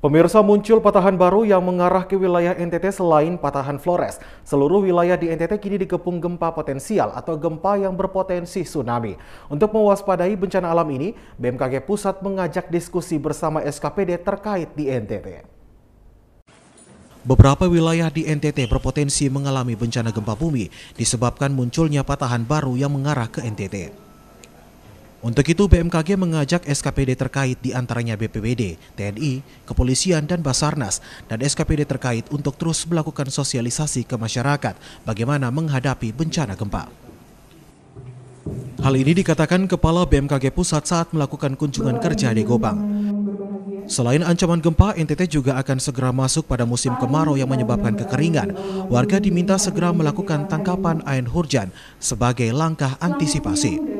Pemirsa, muncul patahan baru yang mengarah ke wilayah NTT selain patahan Flores. Seluruh wilayah di NTT kini dikepung gempa potensial atau gempa yang berpotensi tsunami. Untuk mewaspadai bencana alam ini, BMKG Pusat mengajak diskusi bersama SKPD terkait di NTT. Beberapa wilayah di NTT berpotensi mengalami bencana gempa bumi disebabkan munculnya patahan baru yang mengarah ke NTT. Untuk itu, BMKG mengajak SKPD terkait diantaranya BPBD, TNI, Kepolisian, dan Basarnas, dan SKPD terkait untuk terus melakukan sosialisasi ke masyarakat bagaimana menghadapi bencana gempa. Hal ini dikatakan Kepala BMKG Pusat saat melakukan kunjungan kerja di Gopang. Selain ancaman gempa, NTT juga akan segera masuk pada musim kemarau yang menyebabkan kekeringan. Warga diminta segera melakukan tangkapan air hujan sebagai langkah antisipasi.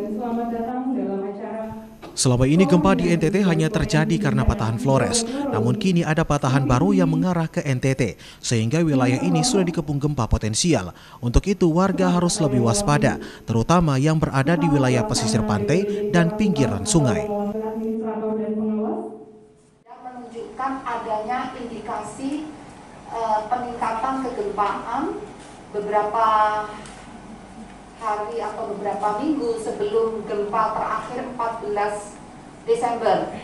Selama ini gempa di NTT hanya terjadi karena patahan Flores, namun kini ada patahan baru yang mengarah ke NTT, sehingga wilayah ini sudah dikepung gempa potensial. Untuk itu warga harus lebih waspada, terutama yang berada di wilayah pesisir pantai dan pinggiran sungai. Menunjukkan adanya indikasi peningkatan kegempaan beberapa hari atau beberapa minggu sebelum gempa terakhir 14 Desember.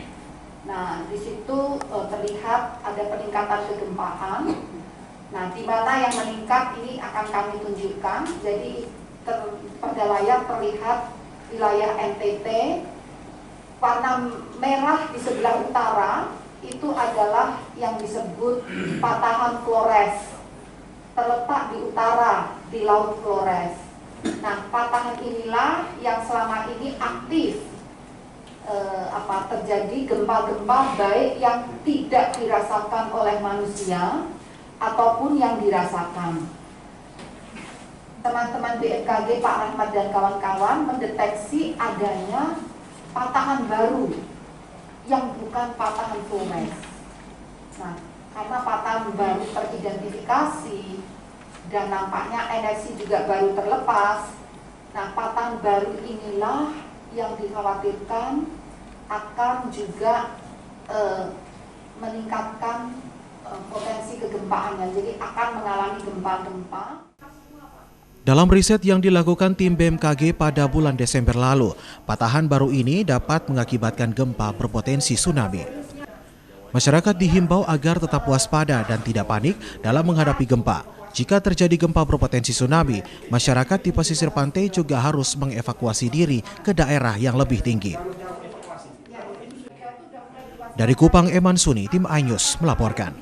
Nah, di situ terlihat ada peningkatan kegempaan. Nah, di mana yang meningkat ini akan kami tunjukkan. Jadi pada layar terlihat wilayah NTT, warna merah di sebelah utara itu adalah yang disebut patahan Flores, terletak di utara di Laut Flores. Nah, patahan inilah yang selama ini aktif terjadi gempa-gempa baik yang tidak dirasakan oleh manusia ataupun yang dirasakan. Teman-teman BMKG, Pak Rahmat dan kawan-kawan mendeteksi adanya patahan baru yang bukan patahan Flores. Nah, karena patahan baru teridentifikasi dan nampaknya energi juga baru terlepas. Nah, patahan baru inilah yang dikhawatirkan akan juga meningkatkan potensi kegempaannya. Jadi akan mengalami gempa-gempa. Dalam riset yang dilakukan tim BMKG pada bulan Desember lalu, patahan baru ini dapat mengakibatkan gempa berpotensi tsunami. Masyarakat dihimbau agar tetap waspada dan tidak panik dalam menghadapi gempa. Jika terjadi gempa berpotensi tsunami, masyarakat di pesisir pantai juga harus mengevakuasi diri ke daerah yang lebih tinggi. Dari Kupang, Eman Suni, tim iNews melaporkan.